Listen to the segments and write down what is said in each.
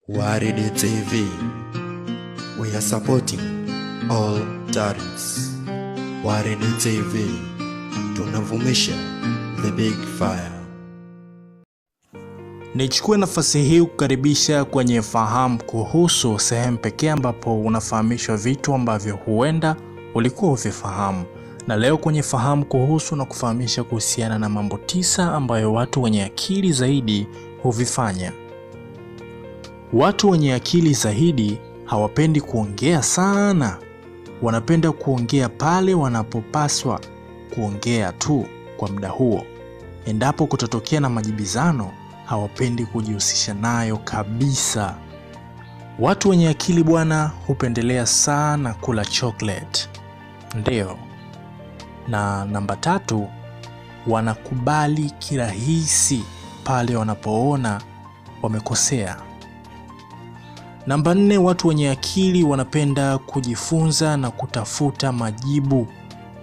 Waridi TV, we are supporting all talents. Waridi TV, tunavumisha the big fire. Nichukue nafasi hii kukaribisha kwenye Fahamu Kuhusu, sehemu pekee ambapo unafahamishwa vitu ambavyo huenda ulikuwa uvifahamu. Na leo kwenye Fahamu Kuhusu na kufahamisha kuhusiana na mambo 9 ambayo watu wenye akili zaidi huvifanya. Watu wenye akili zaidi hawapendi kuongea sana. Wanapenda kuongea pale wanapopaswa kuongea tu kwa muda huo. Endapo kutatokea na majibizano, hawapendi kujihusisha nayo kabisa. Watu wenye akili bwana hupendelea sana kula chocolate. Ndio. Na namba 3, wanakubali kirahisi pale wanapoona wamekosea. Namba 4, watu wenye akili wanapenda kujifunza na kutafuta majibu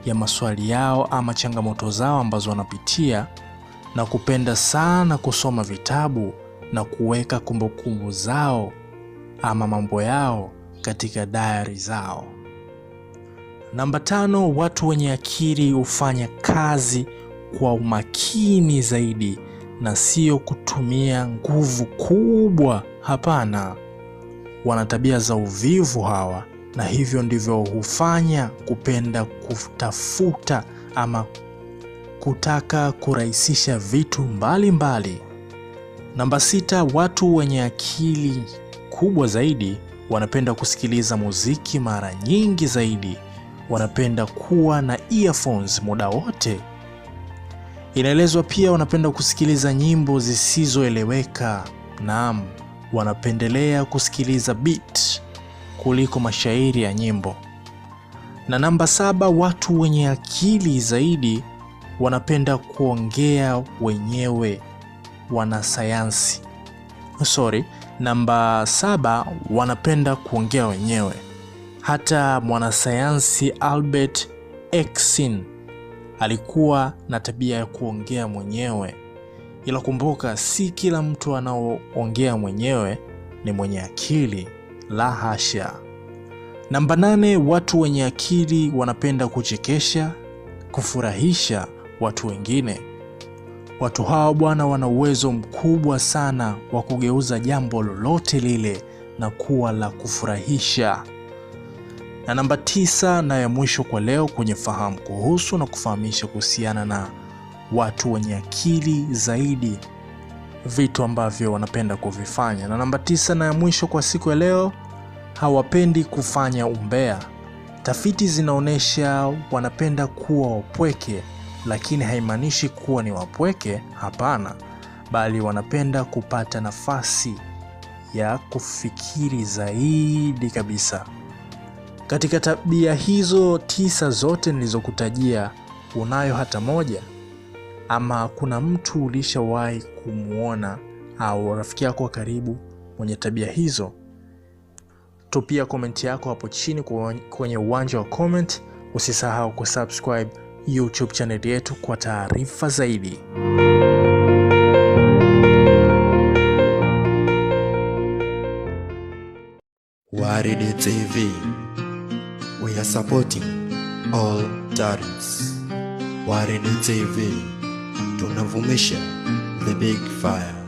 ya maswali yao ama changamoto zao ambazo wanapitia, na kupenda sana kusoma vitabu na kuweka kumbukumbu zao ama mambo yao katika diary zao. Namba 5, watu wenye akili hufanya kazi kwa umakini zaidi na sio kutumia nguvu kubwa. Hapana. Wana tabia za uvivu hawa, na hivyo ndivyo hufanya kupenda kutafuta ama kutaka kurahisisha vitu mbalimbali. Namba 6, watu wenye akili kubwa zaidi wanapenda kusikiliza muziki mara nyingi zaidi. Wanapenda kuwa na earphones muda wote. Inaelezwa pia wanapenda kusikiliza nyimbo zisizoeleweka. Naam, wanapendelea kusikiliza beat kuliko mashairi ya nyimbo. Na namba 7, watu wenye akili zaidi wanapenda kuongea wenyewe. Namba 7, wanapenda kuongea wenyewe. Hata mwanasayansi Albert Einstein alikuwa na tabia ya kuongea mwenyewe. Ila kumbuka, si kila mtu anaoongea mwenyewe ni mwenye akili, la hasha. Namba 8, watu wenye akili wanapenda kuchekesha, kufurahisha watu wengine. Watu hao bwana wana uwezo mkubwa sana wa kugeuza jambo lolote lile na kuwa la kufurahisha. Na namba 9 na ya mwisho kwa leo kwenye Fahamu Kuhusu na kufahamisha kuhusiana na watu wenye akili zaidi, vitu ambavyo wanapenda kuvifanya. Na namba 9 na ya mwisho kwa siku ya leo, hawapendi kufanya umbea. Tafiti zinaonesha wanapenda kuwa wapweke, lakini haimaanishi kuwa ni wapweke, hapana, bali wanapenda kupata nafasi ya kufikiri zaidi kabisa. Katika tabia hizo 9 zote nilizokutajia, unayo hata moja? Ama kuna mtu ulishawahi kumuona au rafiki yako karibu mwenye tabia hizo? Tupia komenti yako hapo chini kwenye uwanja wa comment. Usisahau kusubscribe YouTube channel yetu kwa taarifa zaidi. Waridi TV, we are supporting all talents. Waridi TV, tunavumisha the big fire.